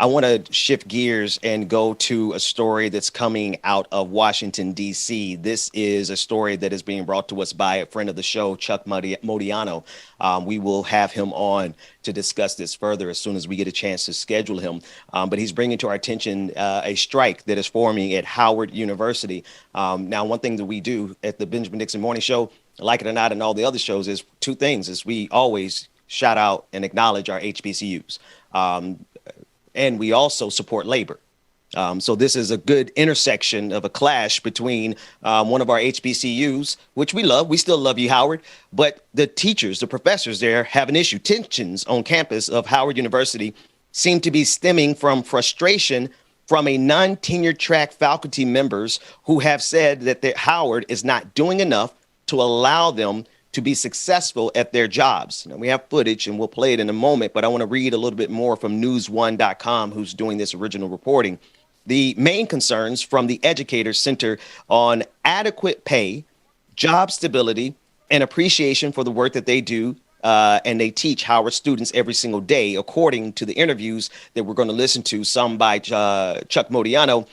I want to shift gears and go to a story that's coming out of Washington, D.C. This is a story that is being brought to us by a friend of the show, Chuck Modiano. We will have him on to discuss this further as soon as we get a chance to schedule him. But he's bringing to our attention a strike that is forming at Howard University. Now, one thing that we do at the Benjamin Dixon Morning Show, like it or not, and all the other shows, is two things. Is we always shout out and acknowledge our HBCUs. And we also support labor. So this is a good intersection of a clash between one of our HBCUs, which we love. We still love you, Howard. But the teachers, the professors there have an issue. Tensions on campus of Howard University seem to be stemming from frustration from a non-tenured track faculty members who have said that Howard is not doing enough to allow them to be successful at their jobs. Now, we have footage and we'll play it in a moment, but I want to read a little bit more from news1.com, who's doing this original reporting. The main concerns from the educators center on adequate pay, job stability, and appreciation for the work that they do. And they teach Howard students every single day, according to the interviews that we're going to listen to, some by Chuck Modiano.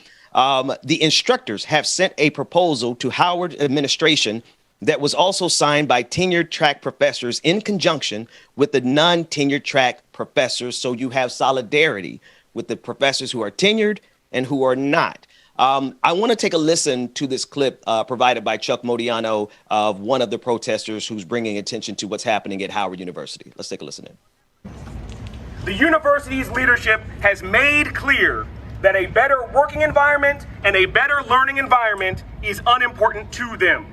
The instructors have sent a proposal to Howard administration that was also signed by tenured track professors in conjunction with the non-tenured track professors. So you have solidarity with the professors who are tenured and who are not. I want to take a listen to this clip provided by Chuck Modiano of one of the protesters who's bringing attention to what's happening at Howard University. Let's take a listen in. The university's leadership has made clear that a better working environment and a better learning environment is unimportant to them.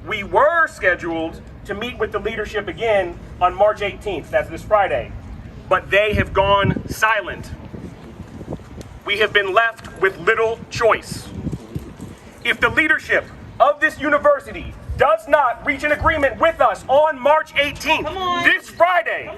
We were scheduled to meet with the leadership again on March 18th, that's this Friday, but they have gone silent. We have been left with little choice. If the leadership of this university does not reach an agreement with us on March 18th, this Friday,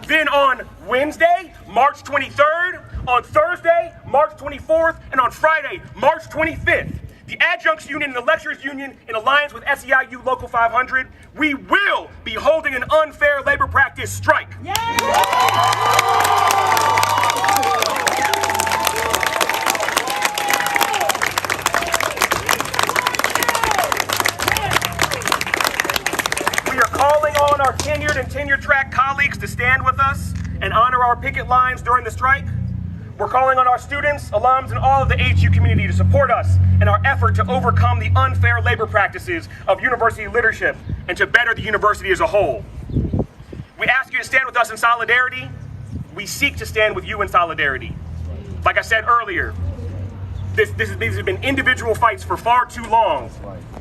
then on Wednesday, March 23rd, on Thursday, March 24th, and on Friday, March 25th, the Adjuncts Union and the Lecturers Union, in alliance with SEIU Local 500, we will be holding an unfair labor practice strike. We are calling on our tenured and tenure track colleagues to stand with us and honor our picket lines during the strike. We're calling on our students, alums, and all of the HU community to support us in our effort to overcome the unfair labor practices of university leadership and to better the university as a whole. We ask you to stand with us in solidarity. We seek to stand with you in solidarity. Like I said earlier, these have been individual fights for far too long,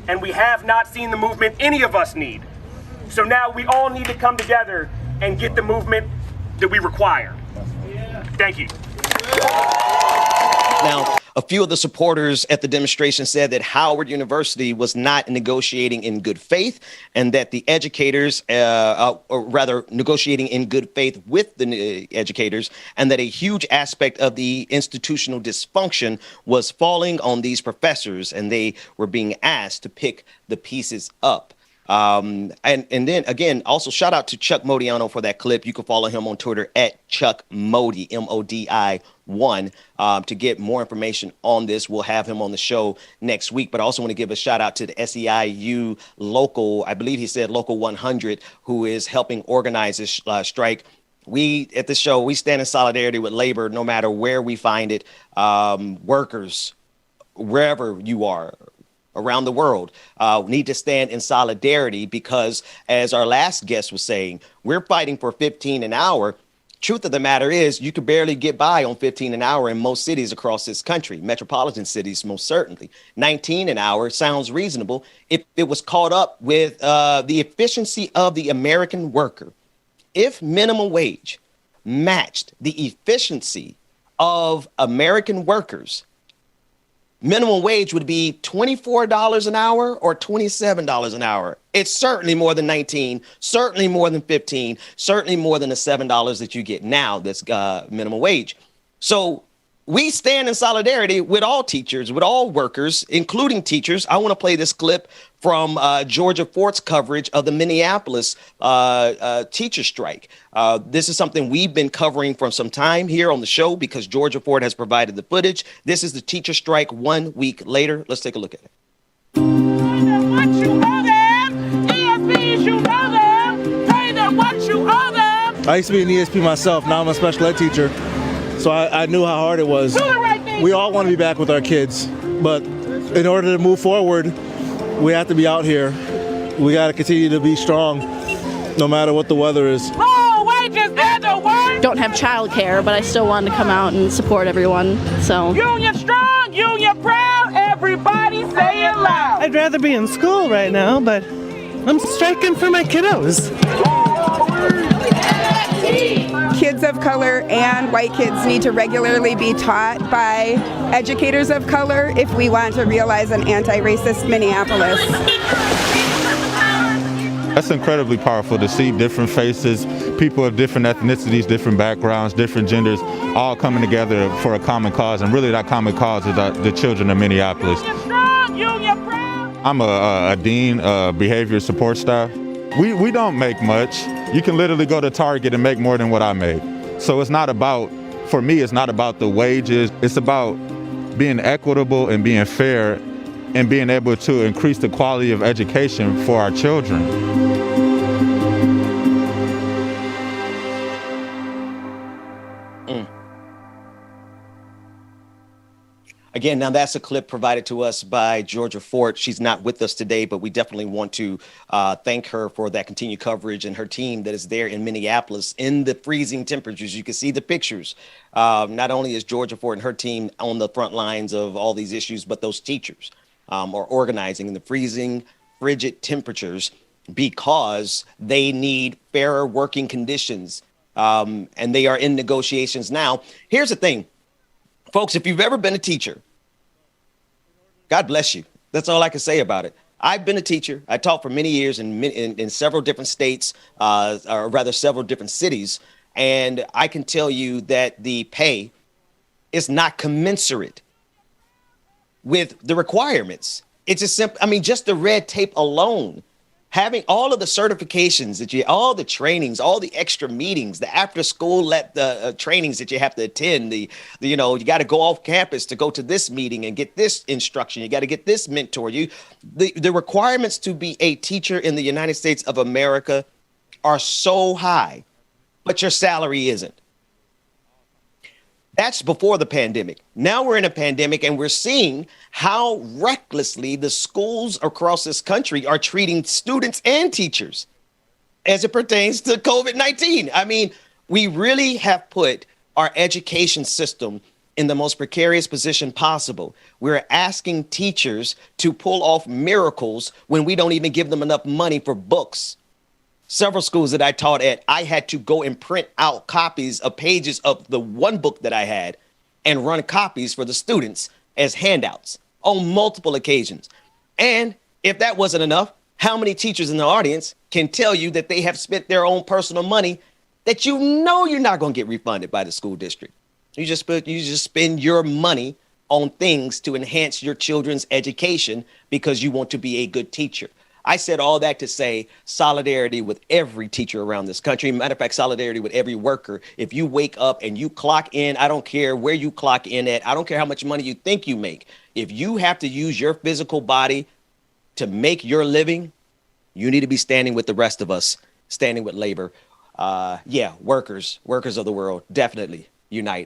and we have not seen the movement any of us need. So now we all need to come together and get the movement that we require. Thank you. Now, a few of the supporters at the demonstration said that Howard University was not negotiating in good faith, and that the educators, or rather negotiating in good faith with the educators, and that a huge aspect of the institutional dysfunction was falling on these professors, and they were being asked to pick the pieces up. And then again, also shout out to Chuck Modiano for that clip. You can follow him on Twitter at Chuck Modi, MODI1, to get more information on this. We'll have him on the show next week. But I also want to give a shout out to the SEIU local, I believe he said local 100, who is helping organize this strike. We at the show, we stand in solidarity with labor, no matter where we find it. Workers, wherever you are around the world, need to stand in solidarity because, as our last guest was saying, we're fighting for 15 an hour. Truth of the matter is, you could barely get by on 15 an hour in most cities across this country, metropolitan cities most certainly. 19 an hour sounds reasonable if it was caught up with the efficiency of the American worker. If minimum wage matched the efficiency of American workers, minimum wage would be $24 an hour or $27 an hour. It's certainly more than 19, certainly more than 15, certainly more than the $7 that you get now that's minimum wage. So we stand in solidarity with all teachers, with all workers, including teachers. I want to play this clip from Georgia Fort's coverage of the Minneapolis teacher strike. This is something we've been covering for some time here on the show because Georgia Fort has provided the footage. This is the teacher strike 1 week later. Let's take a look at it. I used to be an ESP myself. Now I'm a special ed teacher. So I knew how hard it was. We all want to be back with our kids, but in order to move forward, we have to be out here. We got to continue to be strong, no matter what the weather is. Don't have childcare, but I still wanted to come out and support everyone. So union strong, union proud, everybody say it loud. I'd rather be in school right now, but I'm striking for my kiddos. Kids of color and white kids need to regularly be taught by educators of color if we want to realize an anti-racist Minneapolis. That's incredibly powerful to see different faces, people of different ethnicities, different backgrounds, different genders, all coming together for a common cause. And really that common cause is the children of Minneapolis. I'm a dean of behavior support staff. We don't make much. You can literally go to Target and make more than what I make. So it's not about, for me, it's not about the wages. It's about being equitable and being fair and being able to increase the quality of education for our children. Again, now that's a clip provided to us by Georgia Fort. She's not with us today, but we definitely want to thank her for that continued coverage and her team that is there in Minneapolis in the freezing temperatures. You can see the pictures. Not only is Georgia Fort and her team on the front lines of all these issues, but those teachers are organizing in the freezing, frigid temperatures because they need fairer working conditions. And they are in negotiations now. Here's the thing. Folks, if you've ever been a teacher, God bless you. That's all I can say about it. I've been a teacher. I taught for many years in several different states, or rather several different cities. And I can tell you that the pay is not commensurate with the requirements. It's just simple. I mean, just the red tape alone. Having all of the certifications that all the trainings, all the extra meetings, the after school trainings that you have to attend, you got to go off campus to go to this meeting and get this instruction. You got to get this mentor. The requirements to be a teacher in the United States of America are so high, but your salary isn't. That's before the pandemic. Now we're in a pandemic and we're seeing how recklessly the schools across this country are treating students and teachers as it pertains to COVID-19. I mean, we really have put our education system in the most precarious position possible. We're asking teachers to pull off miracles when we don't even give them enough money for books. Several schools that I taught at, I had to go and print out copies of pages of the one book that I had and run copies for the students as handouts on multiple occasions. And if that wasn't enough, how many teachers in the audience can tell you that they have spent their own personal money that you know you're not going to get refunded by the school district? You just spend your money on things to enhance your children's education because you want to be a good teacher. I said all that to say solidarity with every teacher around this country. Matter of fact, solidarity with every worker. If you wake up and you clock in, I don't care where you clock in at. I don't care how much money you think you make. If you have to use your physical body to make your living, you need to be standing with the rest of us, standing with labor. Workers of the world, definitely unite.